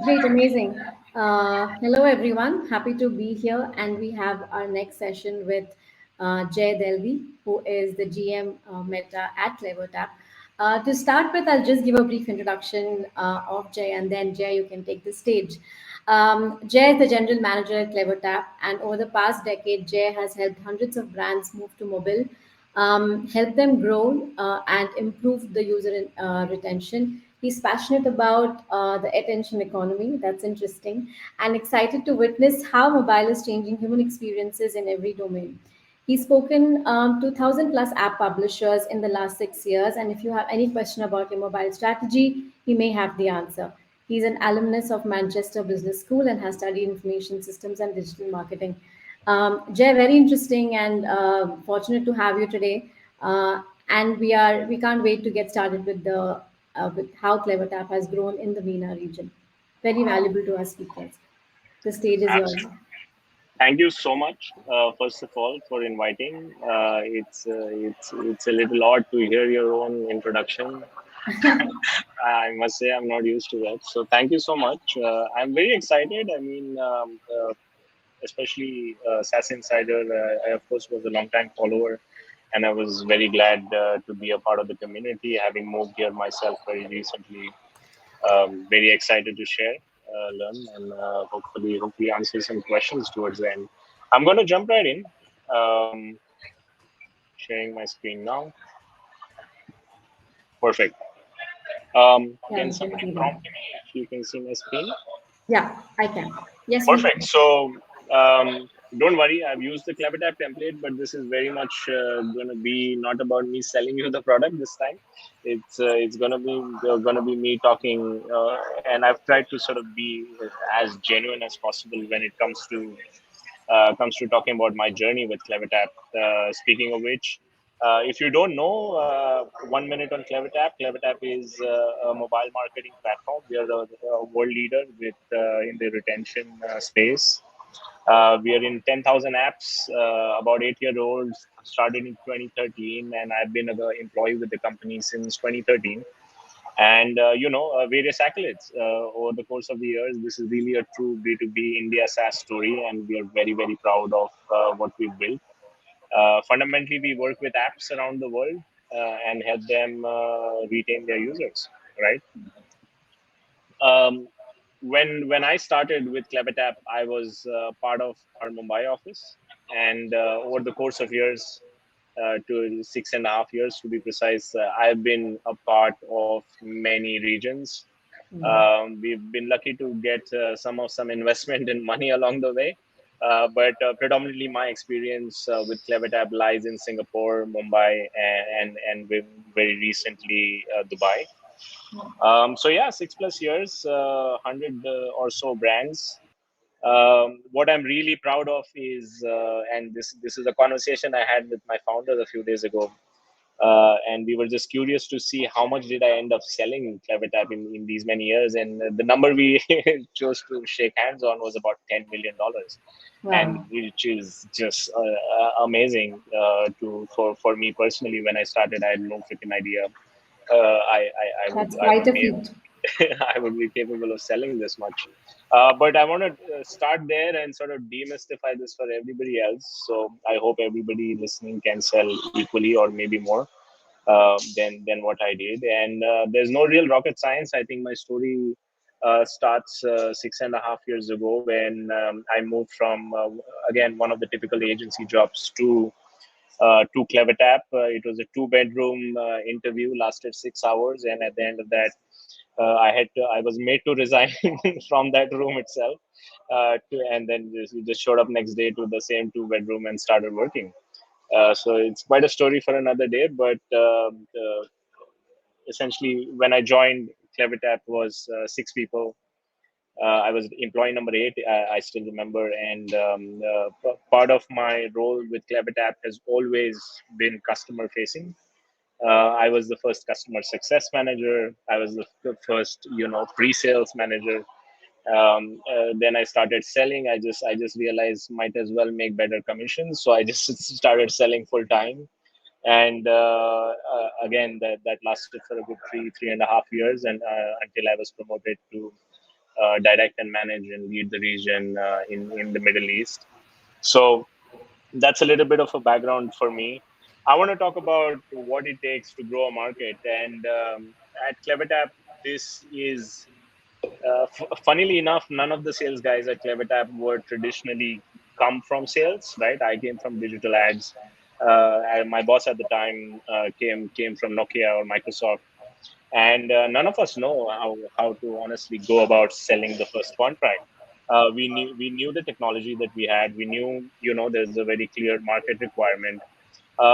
Great, amazing. Hello, everyone. Happy to be here. And we have our next session with Jay Dalvi, who is the GM Meta at CleverTap. To start with, I'll just give a brief introduction of Jay, and then Jay, you can take the stage. Jay is the general manager at CleverTap, and over the past decade, Jay has helped hundreds of brands move to mobile, help them grow and improve the user retention. He's passionate about the attention economy. That's interesting, and excited to witness how mobile is changing human experiences in every domain. He's spoken to 1,000 plus app publishers in the last 6 years. And if you have any question about your mobile strategy, he may have the answer. He's an alumnus of Manchester Business School and has studied information systems and digital marketing. Jay, very interesting and fortunate to have you today. And we can't wait to get started with the with how CleverTap has grown in the MENA region. Very valuable to our speakers. The stage is yours. Absolutely. Thank you so much, first of all, for inviting. It's a little odd to hear your own introduction. I must say I'm not used to that. So thank you so much. I'm very excited. I mean, especially SaaS Insider. I of course was a long time follower, and I was very glad to be a part of the community. Having moved here myself very recently, very excited to share, learn, and hopefully answer some questions towards the end. I'm going to jump right in. Um, Sharing my screen now. Perfect. Yeah, Can we can somebody see that. prompt me if you can see my screen? Yeah, I can. Yes, we Perfect. can. So don't worry, I've used the CleverTap template, but this is very much going to be not about me selling you the product this time. It's going to be me talking, and I've tried to sort of be as genuine as possible when it comes to talking about my journey with CleverTap. Speaking of which, if you don't know, 1 minute on CleverTap. CleverTap is a mobile marketing platform. We are a world leader in the retention space. We are in 10,000 apps, about 8 year olds, started in 2013, and I've been an employee with the company since 2013. And, various accolades over the course of the years. This is really a true B2B India SaaS story, and we are very, very proud of what we've built. Fundamentally, we work with apps around the world and help them retain their users, right? Um, when I started with CleverTap, I was part of our Mumbai office, and over the course of years, to 6.5 years to be precise, I've been a part of many regions. We've been lucky to get some investment and money along the way. But predominantly my experience with CleverTap lies in Singapore, Mumbai, and very recently Dubai. So yeah, 6+ years, 100 or so brands. What I'm really proud of is, and this is a conversation I had with my founder a few days ago, and we were just curious to see how much did I end up selling CleverTap in these many years, and the number we chose to shake hands on was about $10 million, and Wow, which is just amazing for me personally. When I started, I had no freaking idea that's I quite would a be feat. I would be capable of selling this much. But I want to start there and sort of demystify this for everybody else. So I hope everybody listening can sell equally or maybe more than what I did. And there's no real rocket science. I think my story starts 6.5 years ago when I moved from, again, one of the typical agency jobs to CleverTap. It was a two-bedroom interview, lasted 6 hours, and at the end of that, I was made to resign from that room itself, and then just showed up next day to the same two-bedroom and started working. So it's quite a story for another day, but essentially when I joined, CleverTap was 6 people. I was employee number 8. I still remember, and part of my role with CleverTap has always been customer facing. I was the first customer success manager. I was the first, pre-sales manager. Then I started selling. I just realized might as well make better commissions, so I just started selling full time. And again, that lasted for a good 3.5 years, and until I was promoted to direct and manage and lead the region in the Middle East. So that's a little bit of a background for me. I want to talk about what it takes to grow a market. And at CleverTap, this is funnily enough, none of the sales guys at CleverTap were traditionally come from sales, right? I came from digital ads. And my boss at the time came from Nokia or Microsoft, and none of us know how to honestly go about selling the first contract. We knew the technology that we had. We knew, there's a very clear market requirement.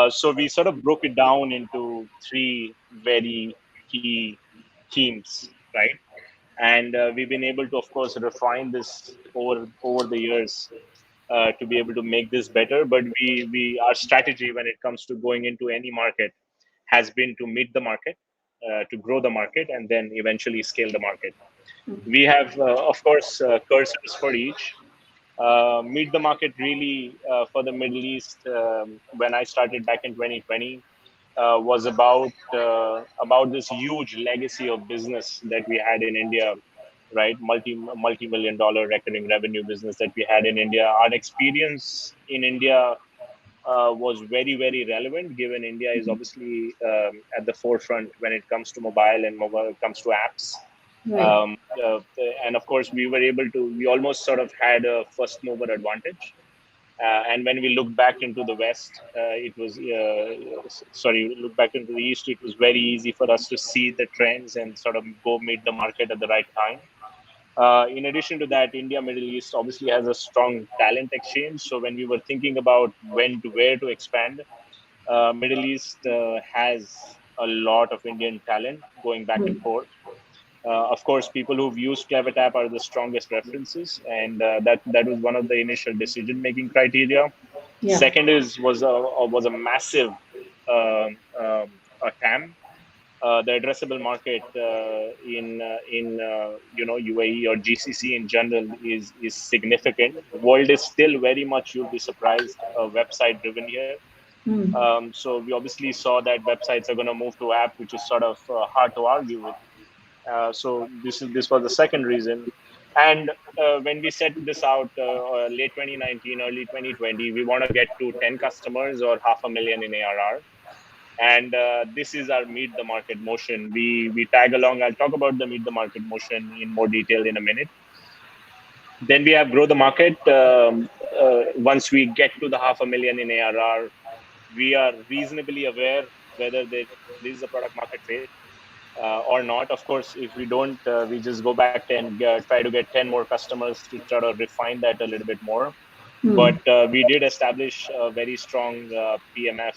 So we sort of broke it down into three very key themes, right? And we've been able to, of course, refine this over the years to be able to make this better. But we our strategy when it comes to going into any market has been to meet the market, to grow the market, and then eventually scale the market. We have, of course, cursors for each. Meet the market really for the Middle East, when I started back in 2020, was about this huge legacy of business that we had in India, right? Multi-million dollar recurring revenue business that we had in India. Our experience in India was very, very relevant, given India is obviously at the forefront when it comes to mobile and mobile it comes to apps. Right. Um, and of course, we almost sort of had a first mover advantage. And when we look back into the West, look back into the East, it was very easy for us to see the trends and sort of go meet the market at the right time. In addition to that, India Middle East obviously has a strong talent exchange. So when we were thinking about where to expand, Middle East has a lot of Indian talent going back and forth. Of course, people who've used CleverTap are the strongest references, and that was one of the initial decision making criteria. Yeah. Second was a massive a TAM. The addressable market in UAE or GCC in general is significant. World is still very much, you'll be surprised, website driven here. So we obviously saw that websites are going to move to app, which is sort of hard to argue with. So this was the second reason. And when we set this out, late 2019, early 2020, we want to get to 10 customers or 500,000 in ARR. And this is our meet the market motion. We tag along. I'll talk about the meet the market motion in more detail in a minute. Then we have grow the market. Once we get to the 500,000 in ARR, we are reasonably aware whether there is a product market fit or not. Of course, if we don't, we just go back and try to get 10 more customers to try to refine that a little bit more. But we did establish a very strong PMF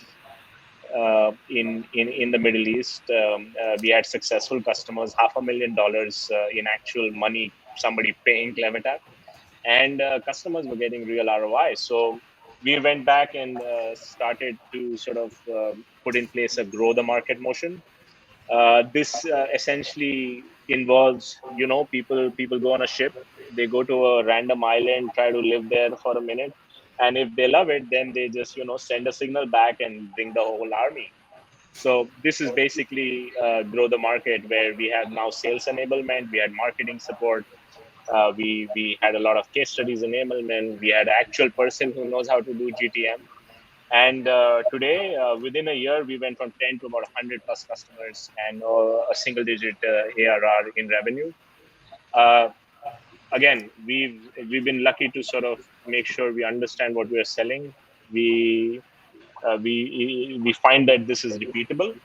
in the Middle East. We had successful customers, $500,000 in actual money, somebody paying CleverTap, and customers were getting real ROI. So we went back and started to sort of put in place a grow the market motion. This essentially involves, people go on a ship, they go to a random island, try to live there for a minute, and if they love it, then they just send a signal back and bring the whole army. So this is basically grow the market, where we have now sales enablement, we had marketing support, we had a lot of case studies enablement, we had actual person who knows how to do GTM. And today, within a year, we went from 10 to about 100 plus customers and a single digit ARR in revenue. Uh, Again, we've been lucky to sort of make sure we understand what we are selling. We find that this is repeatable,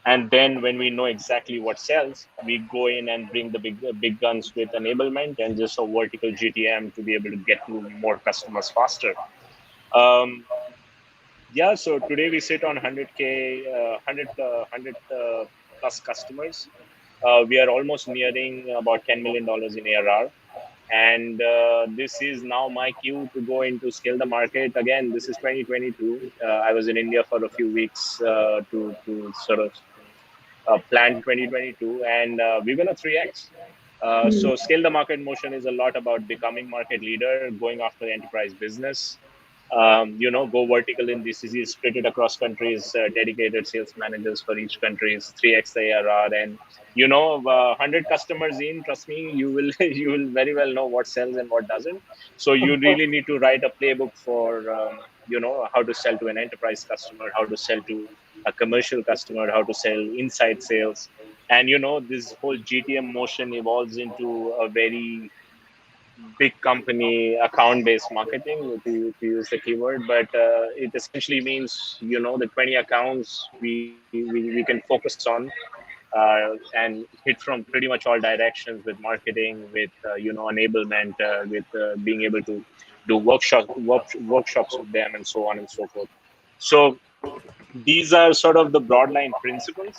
and then when we know exactly what sells, we go in and bring the big guns with enablement and just a vertical GTM to be able to get to more customers faster. Um, Yeah, so today we sit on 100K, 100 plus customers. We are almost nearing about $10 million in ARR. And this is now my cue to go into scale the market. Again, this is 2022. I was in India for a few weeks to sort of plan 2022, and we're going to 3x. So scale the market motion is a lot about becoming market leader, going after enterprise business, go vertical in this is split it across countries, dedicated sales managers for each country is 3x the ARR, and 100 customers in, trust me, you will you will very well know what sells and what doesn't. So you Of course. really need to write a playbook for how to sell to an enterprise customer, how to sell to a commercial customer, how to sell inside sales. And this whole GTM motion evolves into a very big company account based marketing, to use the keyword. But it essentially means the 20 accounts we can focus on, and hit from pretty much all directions with marketing, with enablement, with being able to do workshops with them, and so on and so forth. So these are sort of the broad line principles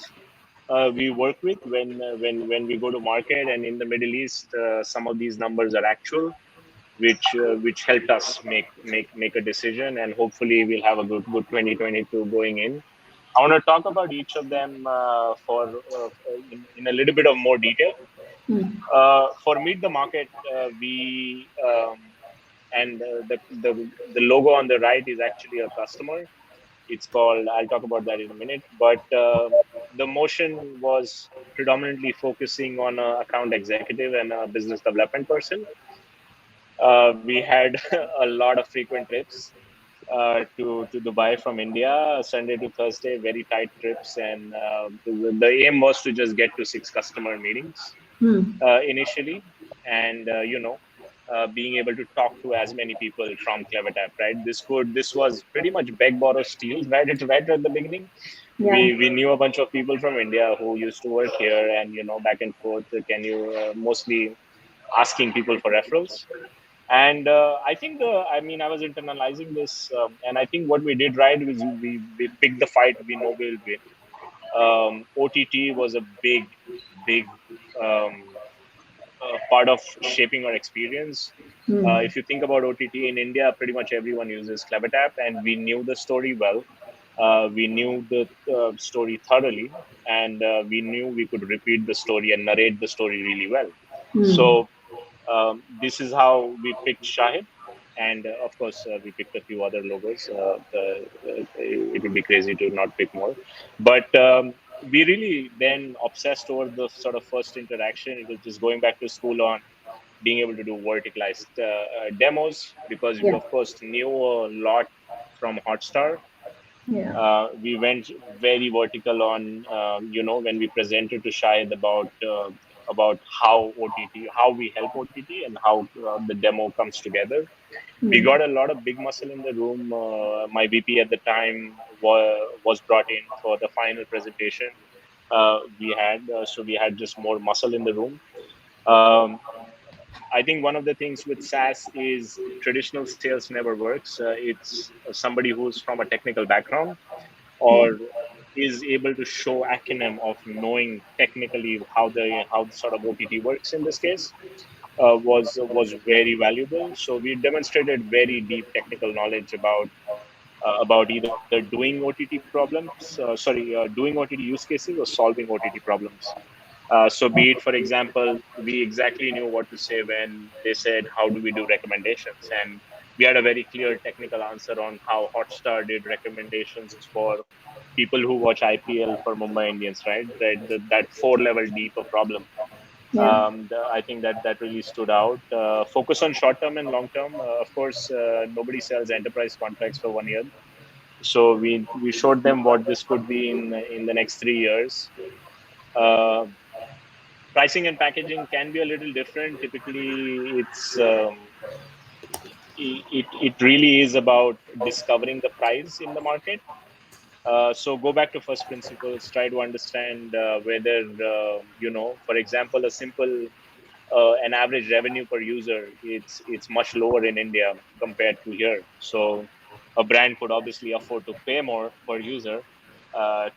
we work with when we go to market. And in the Middle East, some of these numbers are actual, which helped us make a decision, and hopefully we'll have a good 2022 going in. I want to talk about each of them in a little bit of more detail. Hmm. For Meet the Market, we and the logo on the right is actually a customer. It's called. I'll talk about that in a minute. But the motion was predominantly focusing on an account executive and a business development person. We had a lot of frequent trips to Dubai from India, Sunday to Thursday, very tight trips, and the aim was to just get to 6 customer meetings Hmm. initially, and being able to talk to as many people from CleverTap. Right, this was pretty much beg, borrow, steal. Right at the beginning, Yeah. we knew a bunch of people from India who used to work here, and back and forth. Can you mostly asking people for referrals. And I think I was internalizing this, and I think what we did right was we picked the fight we know we'll win. OTT was a big part of shaping our experience. Hmm. If you think about OTT in India, pretty much everyone uses CleverTap, and we knew the story well. We knew the story thoroughly, and we knew we could repeat the story and narrate the story really well. Hmm. So this is how we picked Shahid, and of course we picked a few other logos. It would be crazy to not pick more, but we really then obsessed over the sort of first interaction. It was just going back to school on being able to do verticalized demos, because we Yeah. of course knew a lot from Hotstar. Yeah. We went very vertical on, when we presented to Shahid about how OTT, how we help OTT, and how the demo comes together. We Hmm. got a lot of big muscle in the room. My VP at the time was brought in for the final presentation. We had just more muscle in the room. Um, I think one of the things with SaaS is traditional sales never works. It's somebody who's from a technical background, Yeah. or is able to show acumen of knowing technically how the sort of OTT works in this case, was very valuable. So we demonstrated very deep technical knowledge about either doing OTT problems, doing OTT use cases or solving OTT problems. So be it, for example, we exactly knew what to say when they said, "How do we do recommendations?" And we had a very clear technical answer on how Hotstar did recommendations for people who watch IPL for Mumbai Indians, right? That 4 level deep of problem. Yeah. I think that really stood out. Focus on short term and long term. Of course, nobody sells enterprise contracts for 1 year, so we showed them what this could be in the next 3 years. Uh, Pricing and packaging can be a little different. Typically, it really is about discovering the price in the market. So go back to first principles. Try to understand whether for example, a simple an average revenue per user, it's much lower in India compared to here. So a brand could obviously afford to pay more per user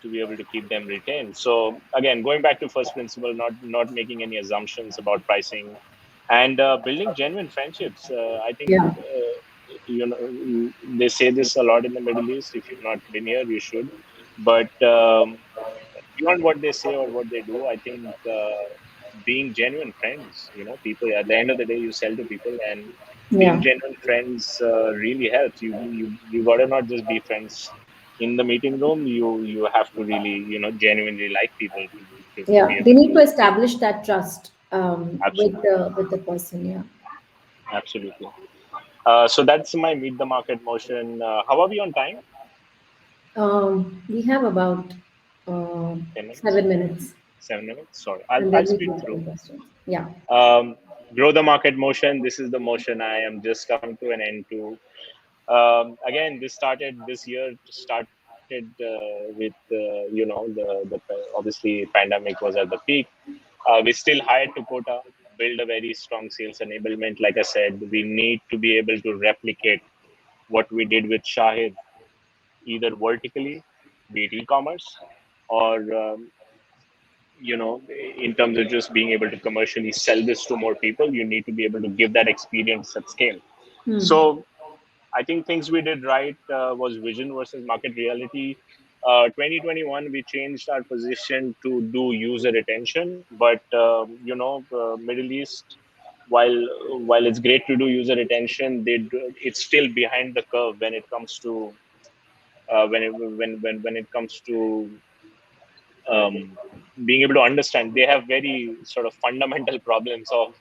to be able to keep them retained. So again, going back to first principle, not making any assumptions about pricing, and building genuine friendships. I think Yeah. they say this a lot in the Middle East. If you've not been here, you should. But beyond what they say or what they do, I think being genuine friends, people at the end of the day, you sell to people, and Yeah. Being genuine friends really helps. You gotta not just be friends in the meeting room. You have to really genuinely like people to Yeah. be They able need to. to establish that trust Absolutely, with the person. Yeah. absolutely. So that's my meet the market motion. How are we on time? We have about uh, 10 minutes, 7 minutes, 7 minutes. Sorry, I'll and I'll then we speed can through. take questions. Yeah. Grow the market motion. This is the motion I am just coming to an end to. Again, this started this year. Started with obviously pandemic was at the peak. We still hired to quota, build a very strong sales enablement. Like I said, we need to be able to replicate what we did with Shahid, either vertically, be it e-commerce, or in terms of just being able to commercially sell this to more people. You need to be able to give that experience at scale. Hmm. So I think things we did right was vision versus market reality. 2021, we changed our position to do user retention, but Middle East, while it's great to do user retention, it's still behind the curve when it comes to when it comes to um, being able to understand. They have very sort of fundamental problems of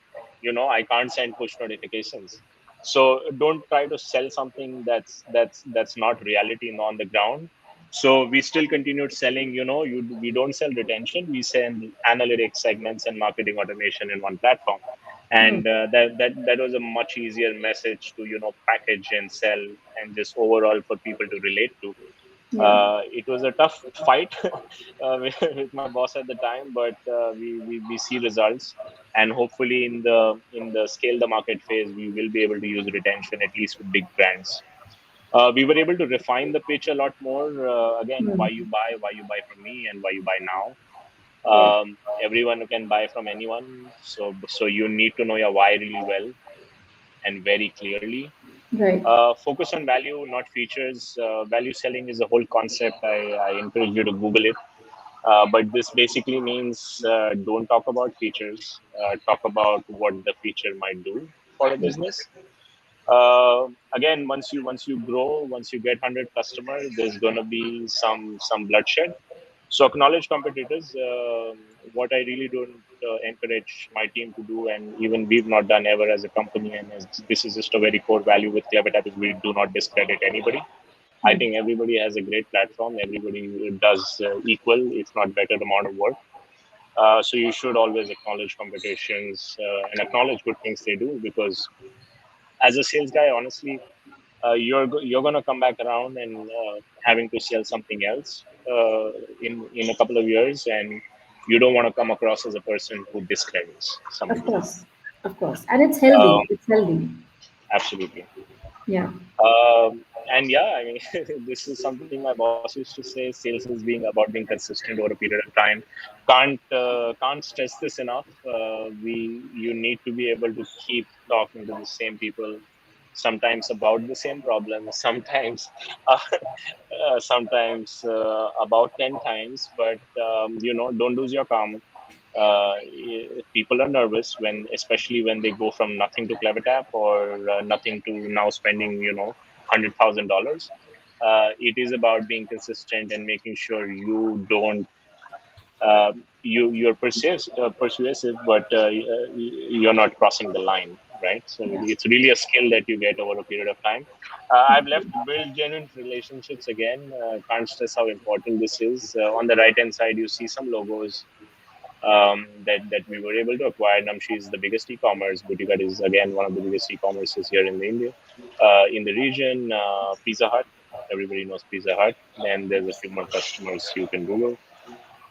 I can't send push notifications. So don't try to sell something that's not reality and on the ground. So we still continued selling. We don't sell retention, we sell analytics, segments, and marketing automation in one platform. Hmm. And that was a much easier message to package and sell, and just overall for people to relate to. Yeah. It was a tough fight with my boss at the time, but we see results, and hopefully in the scale the market phase, we will be able to use retention at least with big brands. We were able to refine the pitch a lot more. Again, Hmm. why you buy from me, and why you buy now. Right. Everyone can buy from anyone, so you need to know your why really well and very clearly. Right. Focus on value, not features. Value selling is a whole concept. I encourage you to Google it. But this basically means don't talk about features. Talk about what the feature might do for a business. Again, once you grow, once you get 100 customers, there's gonna be some bloodshed. So acknowledge competitors. What I really don't encourage my team to do, and even we've not done ever as a company, and as this is just a very core value with CleverTap, is we do not discredit anybody. I Hmm. think everybody has a great platform. Everybody does equal, if not better, amount of work. So you should always acknowledge competitions and acknowledge good things they do, because as a sales guy, honestly, you're gonna come back around and having to sell something else in a couple of years, and you don't want to come across as a person who discredits Of somebody. course. Of course. And it's healthy. Um, It's healthy. Absolutely. Yeah. And yeah, I mean, this is something my boss used to say: sales is being about being consistent over a period of time. Can't stress this enough. You need to be able to keep talking to the same people, sometimes about the same problem, sometimes about 10 times, but don't lose your calm. People are nervous when, especially when they go from nothing to CleverTap, or nothing to now spending $100,000. It is about being consistent and making sure you don't you're persuasive, but you're not crossing the line, right? So Yeah. it's really a skill that you get over a period of time. I've left to build genuine relationships again. Can't stress how important this is. On the right hand side, you see some logos that we were able to acquire. Namshi is the biggest e-commerce. Boutique is again one of the biggest e-commerces here in the India, in the region. Pizza Hut, everybody knows Pizza Hut. Then there's a few more customers you can Google.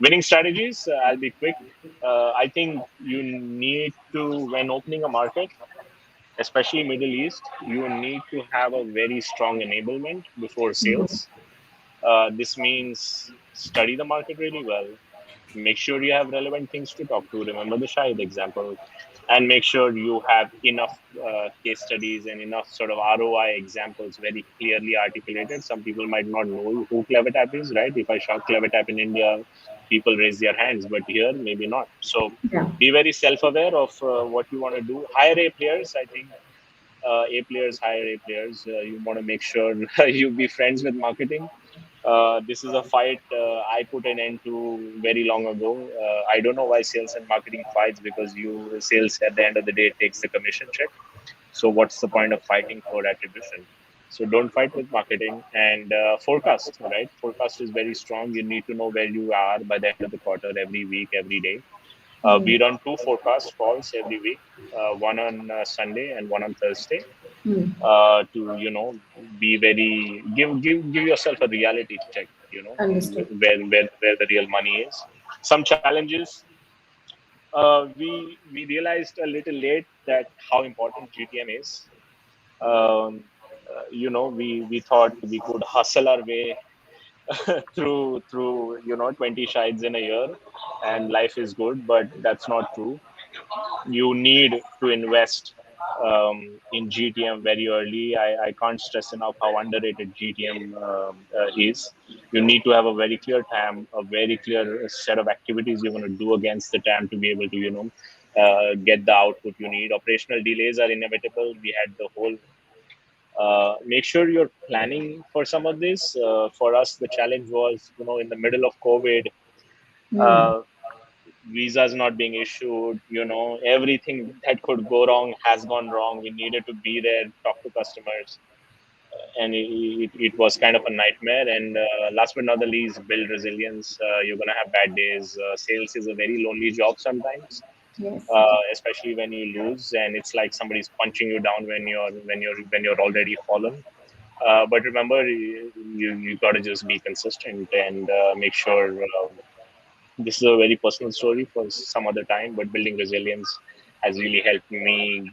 Winning strategies. I'll be quick. I think you need to, when opening a market, especially Middle East, you need to have a very strong enablement before sales. This means study the market really well. Make sure you have relevant things to talk to. Remember the Shahid example, and make sure you have enough case studies and enough sort of ROI examples very clearly articulated. Some people might not know who CleverTap is, right? If I shout CleverTap in India, people raise their hands, but here maybe not. So Yeah. be very self-aware of what you want to do. Higher A players, I think, A players hire A players. You want to make sure you be friends with marketing. This is a fight I put an end to very long ago. I don't know why sales and marketing fights, because you sales at the end of the day takes the commission check. So what's the point of fighting for attribution? So don't fight with marketing, and forecast. Right, forecast is very strong. You need to know where you are by the end of the quarter, every week, every day. We Hmm. run two forecast calls every week, one on Sunday and one on Thursday, Hmm. to be very give yourself a reality check, Understood. where the real money is. Some challenges, we realized a little late that how important GTM is. We thought we could hustle our way through 20 shides in a year and life is good, but that's not true. You need to invest in GTM very early. I can't stress enough how underrated GTM is. You need to have a very clear TAM, a very clear set of activities you're going to do against the TAM to be able to, get the output you need. Operational delays are inevitable. We had the whole. Make sure you're planning for some of this. For us, the challenge was, in the middle of COVID, Hmm. uh, visas not being issued, everything that could go wrong has gone wrong. We needed to be there, talk to customers, and it was kind of a nightmare. And last but not the least, build resilience. You're going to have bad days. Sales is a very lonely job sometimes, Yes, it is. especially when you lose, and it's like somebody's punching you down when you're already fallen. But remember, you got to just be consistent and make sure. This is a very personal story for some other time, but building resilience has really helped me,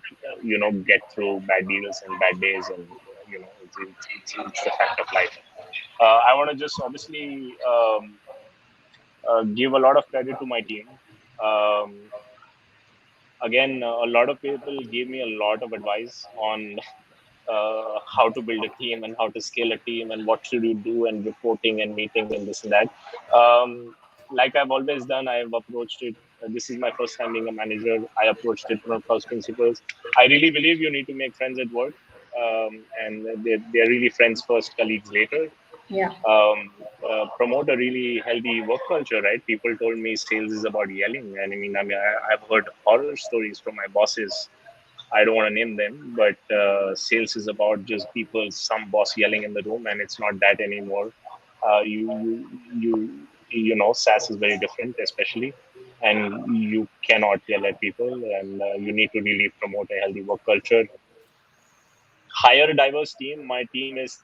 get through bad deals and bad days, and it's the fact of life. I want to just obviously give a lot of credit to my team. Um, Again, a lot of people gave me a lot of advice on how to build a team and how to scale a team and what should you do and reporting and meetings and this and that. Like I've always done, I've approached it. This is my first time being a manager. I approached it from first principles. I really believe you need to make friends at work, and they're really friends first, colleagues later. Yeah. Promote a really healthy work culture, right? People told me sales is about yelling, and I've heard horror stories from my bosses. I don't want to name them, but sales is about just people, some boss yelling in the room, and it's not that anymore. SaaS is very different, especially, and you cannot yell at people, and you need to really promote a healthy work culture. Hire a diverse team. My team is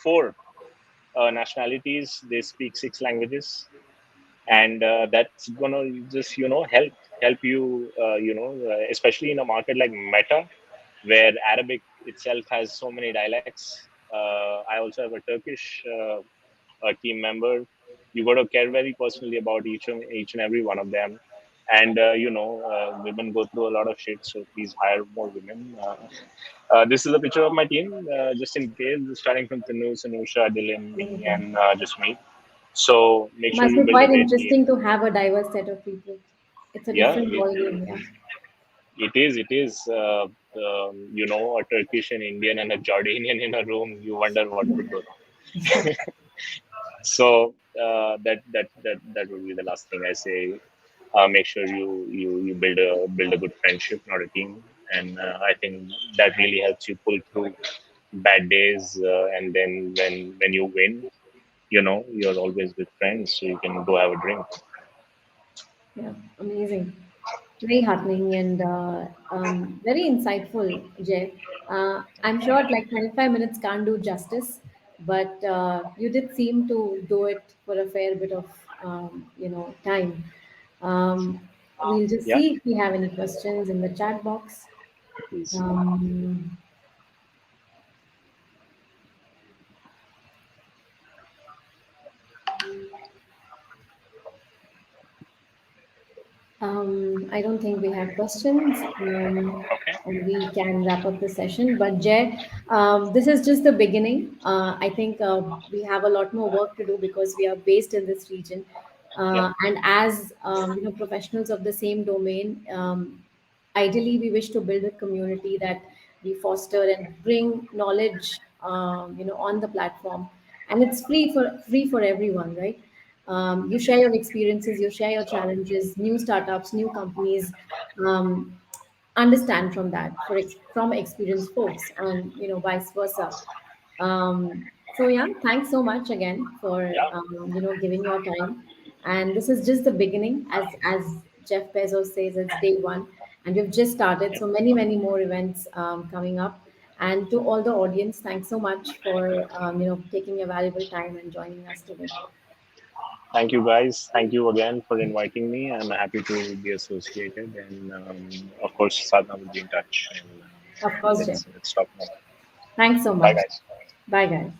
four nationalities. They speak six languages, and that's gonna just help you, especially in a market like Meta, where Arabic itself has so many dialects. I also have a Turkish a team member. You got to care very personally about each and every one of them. And women go through a lot of shit, so please hire more women. This is a picture of my team, just in case, starting from Tanu, Sanusha, Dylan, me, and just me. So make sure Must you be build a quite great team. interesting to have a diverse set of people. It's a Yeah, different ballgame, yeah. it is. It is. A Turkish, an Indian, and a Jordanian in a room. You wonder what could go wrong. So that would be the last thing I say. Make sure you build a good friendship, not a team, and I think that really helps you pull through bad days. And then when you win, you're always with friends, so you can go have a drink. Yeah, amazing. Very heartening and very insightful, Jay. I'm sure like 25 minutes can't do justice, but you did seem to do it for a fair bit of time. Um, we'll just Yeah, see if we have any questions in the chat box. please. Um, I don't think we have questions. Okay. And we can wrap up the session. But Jay, this is just the beginning. I think we have a lot more work to do because we are based in this region. Yeah. And as professionals of the same domain, ideally we wish to build a community that we foster and bring knowledge, on the platform, and it's free for everyone, right? You share your experiences, you share your challenges, new startups, new companies. Understand from that from experienced folks, and vice versa. So yeah, thanks so much again for Yeah, giving your time. And this is just the beginning, as Jeff Bezos says, it's day one, and we've just started. So many more events coming up. And to all the audience, thanks so much for taking your valuable time and joining us today. thank you guys. Thank you again for inviting me. I'm happy to be associated, and of course, Sadhna will be in touch. And Of course, Jeff. let's talk more. Thanks so Bye, much. guys. Bye, guys.